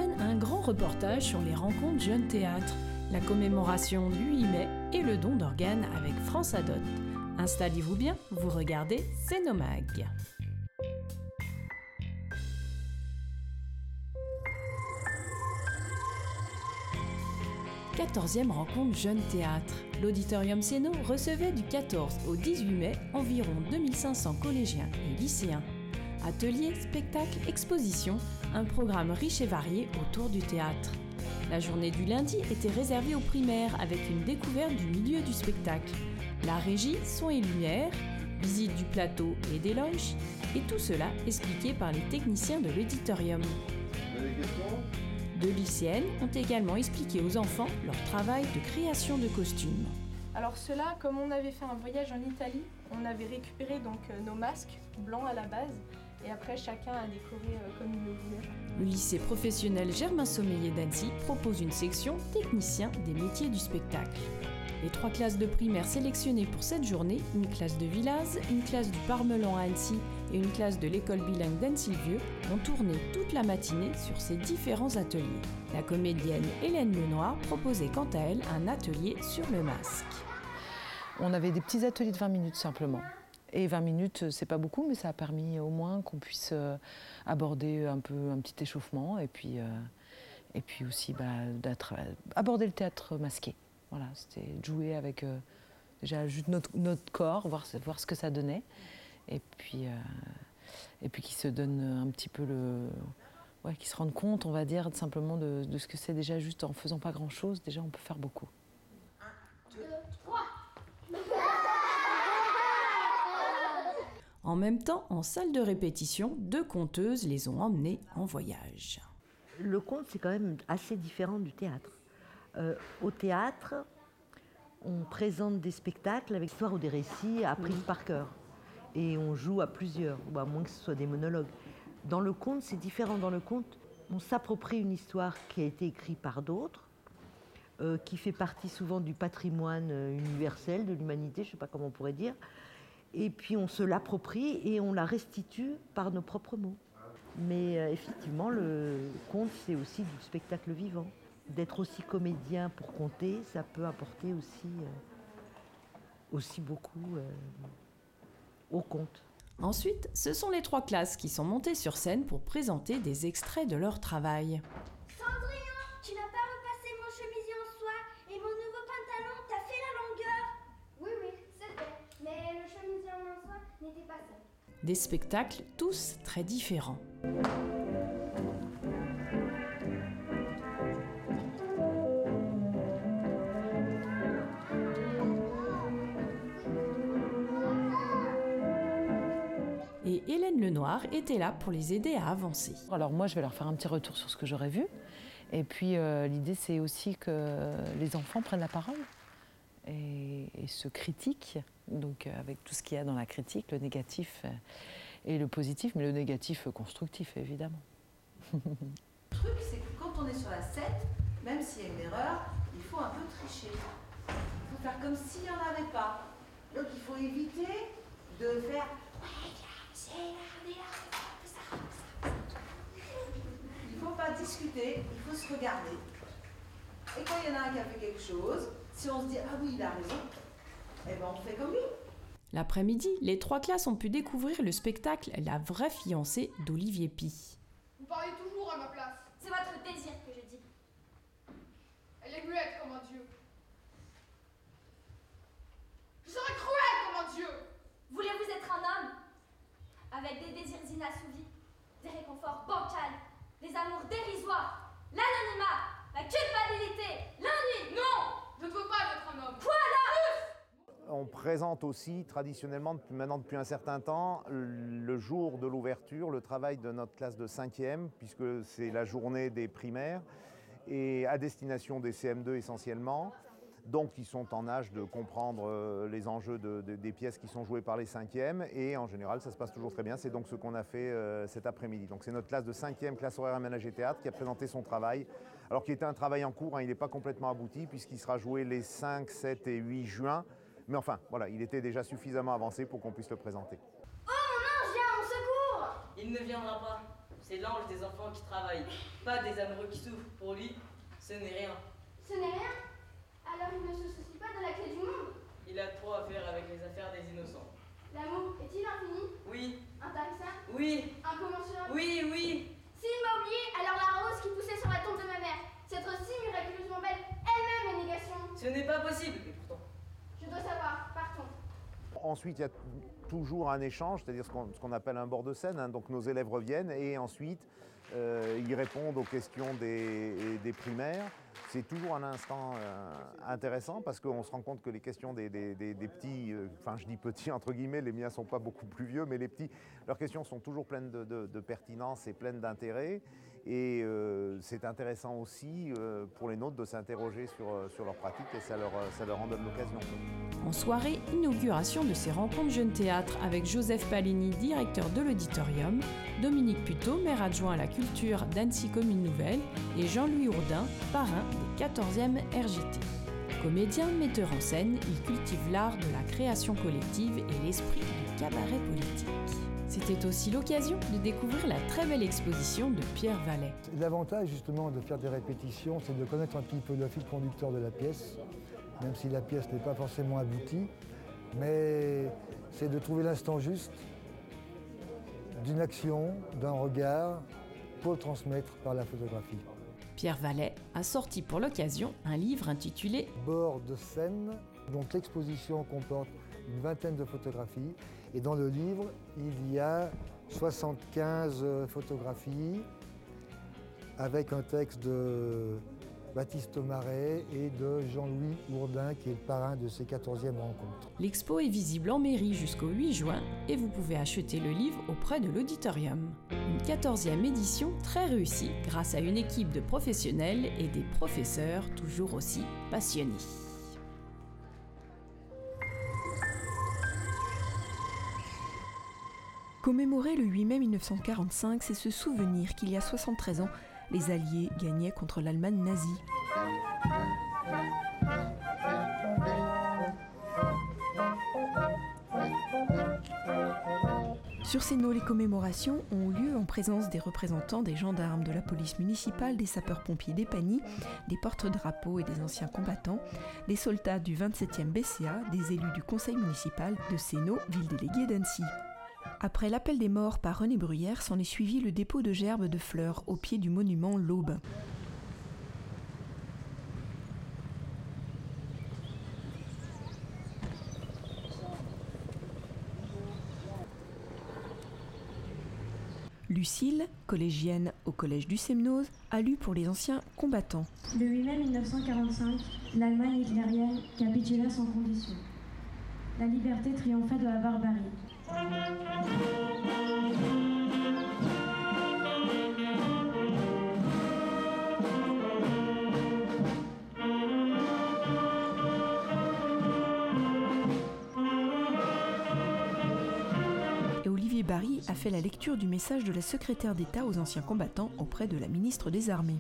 semaine, un grand reportage sur les rencontres Jeunes Théâtre, la commémoration du 8 mai et le don d'organes avec France Adot. Installez-vous bien, vous regardez Scénomag. « 14e rencontre Jeunes Théâtre ». L'Auditorium Céno recevait du 14 au 18 mai environ 2500 collégiens et lycéens. Ateliers, spectacles, expositions, un programme riche et varié autour du théâtre. La journée du lundi était réservée aux primaires avec une découverte du milieu du spectacle. La régie, son et lumière, visite du plateau et des loges, et tout cela expliqué par les techniciens de l'Auditorium. Deux lycéennes ont également expliqué aux enfants leur travail de création de costumes. Alors cela, comme on avait fait un voyage en Italie, on avait récupéré donc nos masques blancs à la base et après chacun a décoré comme il le voulait. Le lycée professionnel Germain Sommeiller d'Annecy propose une section technicien des métiers du spectacle. Les 3 classes de primaire sélectionnées pour cette journée, une classe de Villaz, une classe du Parmelan à Annecy et une classe de l'école bilingue d'Annecy-le-Vieux, ont tourné toute la matinée sur ces différents ateliers. La comédienne Hélène Lenoir proposait quant à elle un atelier sur le masque. On avait des petits ateliers de 20 minutes simplement. Et 20 minutes, c'est pas beaucoup, mais ça a permis au moins qu'on puisse aborder un petit échauffement et puis aussi aborder le théâtre masqué. Voilà, c'était de jouer avec déjà juste notre corps, voir ce que ça donnait, et puis qu'ils se donnent un petit peu qu'ils se rendent compte, on va dire, simplement de ce que c'est déjà juste en faisant pas grand-chose, déjà on peut faire beaucoup. 1, 2, 3. En même temps, en salle de répétition, 2 conteuses les ont emmenés en voyage. Le conte, c'est quand même assez différent du théâtre. Au théâtre, on présente des spectacles avec histoire ou des récits appris par cœur. Et on joue à plusieurs, ou à moins que ce soit des monologues. Dans le conte, c'est différent. Dans le conte, on s'approprie une histoire qui a été écrite par d'autres, qui fait partie souvent du patrimoine universel de l'humanité, je ne sais pas comment on pourrait dire. Et puis on se l'approprie et on la restitue par nos propres mots. Mais effectivement, le conte, c'est aussi du spectacle vivant. D'être aussi comédien pour conter, ça peut apporter aussi beaucoup au conte. Ensuite, ce sont les 3 classes qui sont montées sur scène pour présenter des extraits de leur travail. Cendrillon, tu n'as pas repassé mon chemisier en soie et mon nouveau pantalon, t'as fait la longueur? Oui, c'est vrai, mais le chemisier en soie n'était pas ça. Des spectacles tous très différents. Et Hélène Lenoir était là pour les aider à avancer. Alors moi, je vais leur faire un petit retour sur ce que j'aurais vu. Et puis l'idée, c'est aussi que les enfants prennent la parole et se critiquent. Donc avec tout ce qu'il y a dans la critique, le négatif et le positif, mais le négatif constructif, évidemment. Le truc, c'est que quand on est sur la 7, même s'il y a une erreur, il faut un peu tricher. Il faut faire comme s'il n'y en avait pas. Donc il faut éviter de faire... Il ne faut pas discuter, il faut se regarder. Et quand il y en a un qui a fait quelque chose, si on se dit « Ah oui, il a raison », eh ben on fait comme lui. L'après-midi, les 3 classes ont pu découvrir le spectacle La vraie fiancée d'Olivier Py. Vous parlez toujours à ma place. C'est votre désir que je dis. Elle est muette comme un dieu. Je serai cruelle comme un dieu. Voulez-vous être un homme avec des désirs inassouvis, des réconforts bancals, des amours dérisoires, l'anonymat, la culpabilité, l'ennui? Non, je ne veux pas être un homme. Quoi là? On présente aussi traditionnellement, maintenant depuis un certain temps, le jour de l'ouverture, le travail de notre classe de 5e, puisque c'est la journée des primaires, et à destination des CM2 essentiellement. Donc ils sont en âge de comprendre les enjeux des pièces qui sont jouées par les 5e, et en général ça se passe toujours très bien. C'est donc ce qu'on a fait cet après-midi. Donc c'est notre classe de 5e, classe horaire aménagée théâtre, qui a présenté son travail, alors qu'il était un travail en cours, hein, il n'est pas complètement abouti, puisqu'il sera joué les 5, 7 et 8 juin. Mais enfin, voilà, il était déjà suffisamment avancé pour qu'on puisse le présenter. Oh mon ange, viens, au secours! Il ne viendra pas. c'est l'ange des enfants qui travaille, pas des amoureux qui souffrent. Pour lui, ce n'est rien. Ce n'est rien? Alors il ne se soucie pas de la clé du monde? Il a trop à faire avec les affaires des innocents. L'amour est-il infini? Oui. Intarissable? Oui. Incommensurable? Oui, oui. S'il m'a oublié, alors la rose qui poussait sur la tombe de ma mère, cette rose si miraculeusement belle, elle-même est négation. Ce n'est pas possible, et pourtant. Je dois savoir, partons. Ensuite, il y a toujours un échange, c'est-à-dire ce qu'on appelle un bord de scène. Hein. Donc nos élèves reviennent et ensuite ils répondent aux questions des primaires. C'est toujours un instant intéressant parce qu'on se rend compte que les questions des petits, enfin je dis petits entre guillemets, les miens ne sont pas beaucoup plus vieux, mais les petits, leurs questions sont toujours pleines de pertinence et pleines d'intérêt. Et c'est intéressant aussi pour les nôtres de s'interroger sur leur pratique et ça leur en donne l'occasion. En soirée, inauguration de ces rencontres jeunes théâtres avec Joseph Palini, directeur de l'auditorium, Dominique Puteau, maire adjoint à la culture d'Annecy Commune Nouvelle, et Jean-Louis Ourdin, parrain des 14e RJT. Comédien, metteur en scène, il cultive l'art de la création collective et l'esprit du cabaret politique. C'était aussi l'occasion de découvrir la très belle exposition de Pierre Vallet. L'avantage justement de faire des répétitions, c'est de connaître un petit peu le fil conducteur de la pièce, même si la pièce n'est pas forcément aboutie, mais c'est de trouver l'instant juste d'une action, d'un regard, pour le transmettre par la photographie. Pierre Vallet a sorti pour l'occasion un livre intitulé « Bord de scène ». Donc l'exposition comporte une vingtaine de photographies et dans le livre, il y a 75 photographies avec un texte de Baptiste Marais et de Jean-Louis Ourdin qui est le parrain de ces 14e rencontres. L'expo est visible en mairie jusqu'au 8 juin et vous pouvez acheter le livre auprès de l'auditorium. Une 14e édition très réussie grâce à une équipe de professionnels et des professeurs toujours aussi passionnés. Commémorer le 8 mai 1945, c'est se souvenir qu'il y a 73 ans, les Alliés gagnaient contre l'Allemagne nazie. Sur ces nots, les commémorations ont lieu en présence des représentants des gendarmes, de la police municipale, des sapeurs-pompiers d'Épagny, des porte-drapeaux et des anciens combattants, des soldats du 27e BCA, des élus du conseil municipal de Sénaux, ville déléguée d'Annecy. Après l'appel des morts par René Bruyère, s'en est suivi le dépôt de gerbes de fleurs au pied du monument L'Aube. Lucille, collégienne au collège du Semnoz, a lu pour les anciens combattants. Le 8 mai 1945, l'Allemagne hitlérienne capitula sans condition. La liberté triomphait de la barbarie. Et Olivier Barry a fait la lecture du message de la secrétaire d'État aux anciens combattants auprès de la ministre des Armées.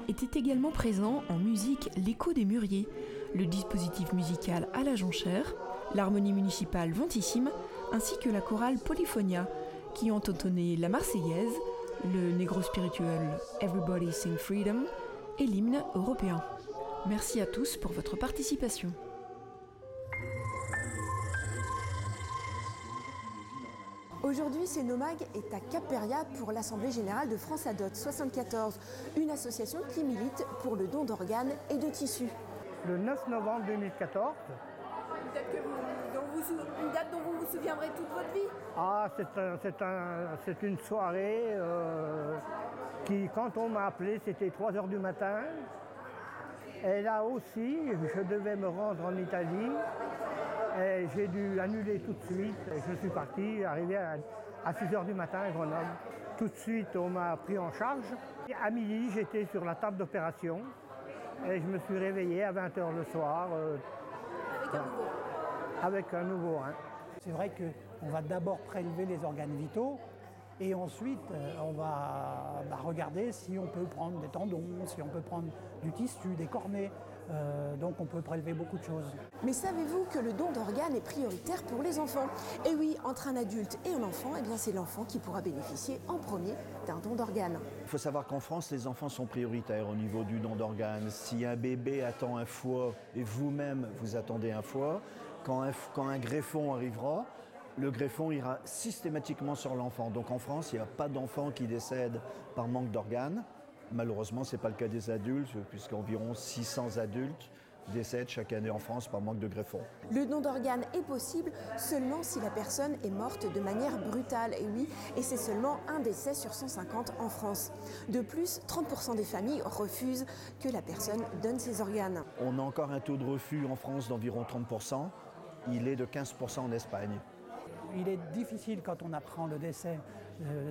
Était également présent en musique l'écho des mûriers, le dispositif musical à la jonchère, l'harmonie municipale Ventissime, ainsi que la chorale Polyphonia, qui ont entonné la Marseillaise, le négro spirituel Everybody Sing Freedom et l'hymne européen. Merci à tous pour votre participation. Aujourd'hui, Cénomag est à Cap-Péria pour l'Assemblée Générale de France Adot 74, une association qui milite pour le don d'organes et de tissus. Le 9 novembre 2014. Une date dont vous vous souviendrez toute votre vie? Ah, c'est une soirée qui, quand on m'a appelé, c'était 3h du matin. Et là aussi, je devais me rendre en Italie. Et j'ai dû annuler tout de suite. Et je suis parti, arrivé à 6h du matin à Grenoble. Tout de suite, on m'a pris en charge. Et à midi, j'étais sur la table d'opération. Et je me suis réveillé à 20h le soir. Avec un nouveau rein. C'est vrai qu'on va d'abord prélever les organes vitaux Et ensuite, on va regarder si on peut prendre des tendons, si on peut prendre du tissu, des cornets. Donc on peut prélever beaucoup de choses. Mais savez-vous que le don d'organes est prioritaire pour les enfants? Et oui, entre un adulte et un enfant, eh bien c'est l'enfant qui pourra bénéficier en premier d'un don d'organes. Il faut savoir qu'en France, les enfants sont prioritaires au niveau du don d'organes. Si un bébé attend un foie et vous-même vous attendez un foie, quand un greffon arrivera, le greffon ira systématiquement sur l'enfant. Donc en France, il n'y a pas d'enfant qui décède par manque d'organes. Malheureusement, ce n'est pas le cas des adultes, puisqu'environ 600 adultes décèdent chaque année en France par manque de greffons. Le don d'organes est possible seulement si la personne est morte de manière brutale. Et oui, et c'est seulement un décès sur 150 en France. De plus, 30% des familles refusent que la personne donne ses organes. On a encore un taux de refus en France d'environ 30%. Il est de 15% en Espagne. Il est difficile quand on apprend le décès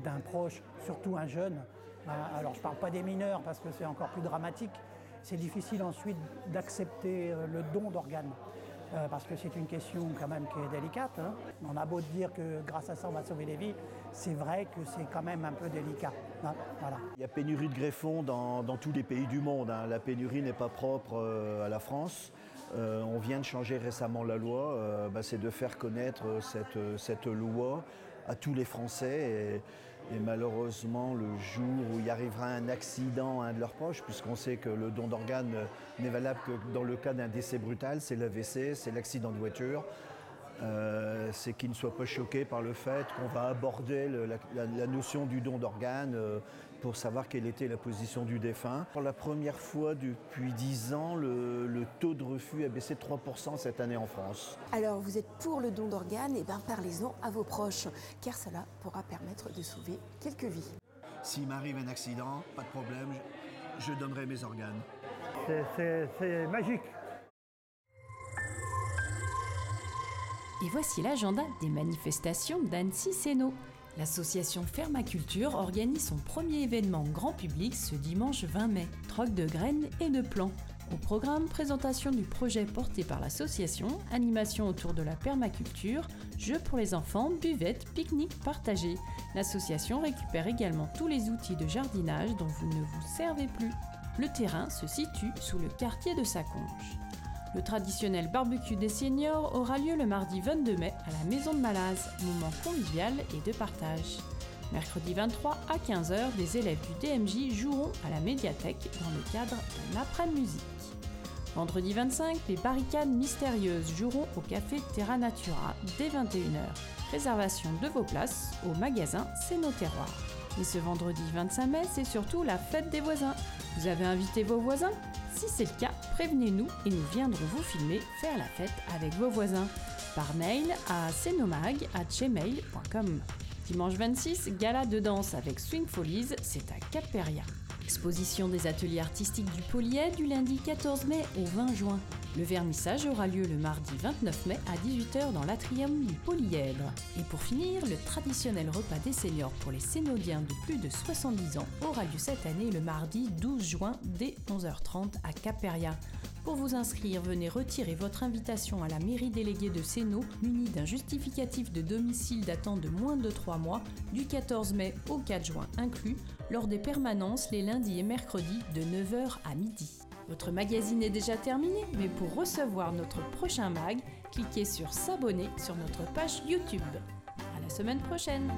d'un proche, surtout un jeune. Alors je ne parle pas des mineurs parce que c'est encore plus dramatique. C'est difficile ensuite d'accepter le don d'organes parce que c'est une question quand même qui est délicate. Hein. On a beau dire que grâce à ça on va sauver des vies, c'est vrai que c'est quand même un peu délicat. Hein. Voilà. Il y a pénurie de greffons dans tous les pays du monde. Hein. La pénurie n'est pas propre à la France. On vient de changer récemment la loi, c'est de faire connaître cette loi à tous les Français. Et malheureusement, le jour où il arrivera un accident à un de leurs proches, puisqu'on sait que le don d'organes n'est valable que dans le cas d'un décès brutal, c'est l'AVC, c'est l'accident de voiture, c'est qu'ils ne soient pas choqués par le fait qu'on va aborder la notion du don d'organes pour savoir quelle était la position du défunt. Pour la première fois depuis 10 ans, le taux de refus a baissé de 3% cette année en France. Alors vous êtes pour le don d'organes, et bien parlez-en à vos proches, car cela pourra permettre de sauver quelques vies. S'il m'arrive un accident, pas de problème, je donnerai mes organes. C'est magique. Et voici l'agenda des manifestations d'Annecy-Sénaux. L'association Fermaculture organise son premier événement grand public ce dimanche 20 mai, troc de graines et de plants. Au programme, présentation du projet porté par l'association, animation autour de la permaculture, jeux pour les enfants, buvettes, pique-nique partagé. L'association récupère également tous les outils de jardinage dont vous ne vous servez plus. Le terrain se situe sous le quartier de Saconge. Le traditionnel barbecue des seniors aura lieu le mardi 22 mai à la Maison de Malaz, moment convivial et de partage. Mercredi 23 à 15h, des élèves du DMJ joueront à la médiathèque dans le cadre d'un après-midi musique. Vendredi 25, les barricades mystérieuses joueront au café Terra Natura dès 21h. Réservation de vos places au magasin C'est nos terroirs. Et ce vendredi 25 mai, c'est surtout la fête des voisins. Vous avez invité vos voisins ? Si c'est le cas, prévenez-nous et nous viendrons vous filmer faire la fête avec vos voisins. Par mail à cenomag@gmail.com. Dimanche 26, gala de danse avec Swing Follies, c'est à Caperia. Exposition des ateliers artistiques du Polièdre du lundi 14 mai au 20 juin. Le vernissage aura lieu le mardi 29 mai à 18h dans l'atrium du Polièdre. Et pour finir, le traditionnel repas des seniors pour les Sénaudiens de plus de 70 ans aura lieu cette année le mardi 12 juin dès 11h30 à Caperia. Pour vous inscrire, venez retirer votre invitation à la mairie déléguée de Sénaux, munie d'un justificatif de domicile datant de moins de 3 mois, du 14 mai au 4 juin inclus, lors des permanences les lundis et mercredis de 9h à midi. Votre magazine est déjà terminé, mais pour recevoir notre prochain mag, cliquez sur s'abonner sur notre page YouTube. À la semaine prochaine!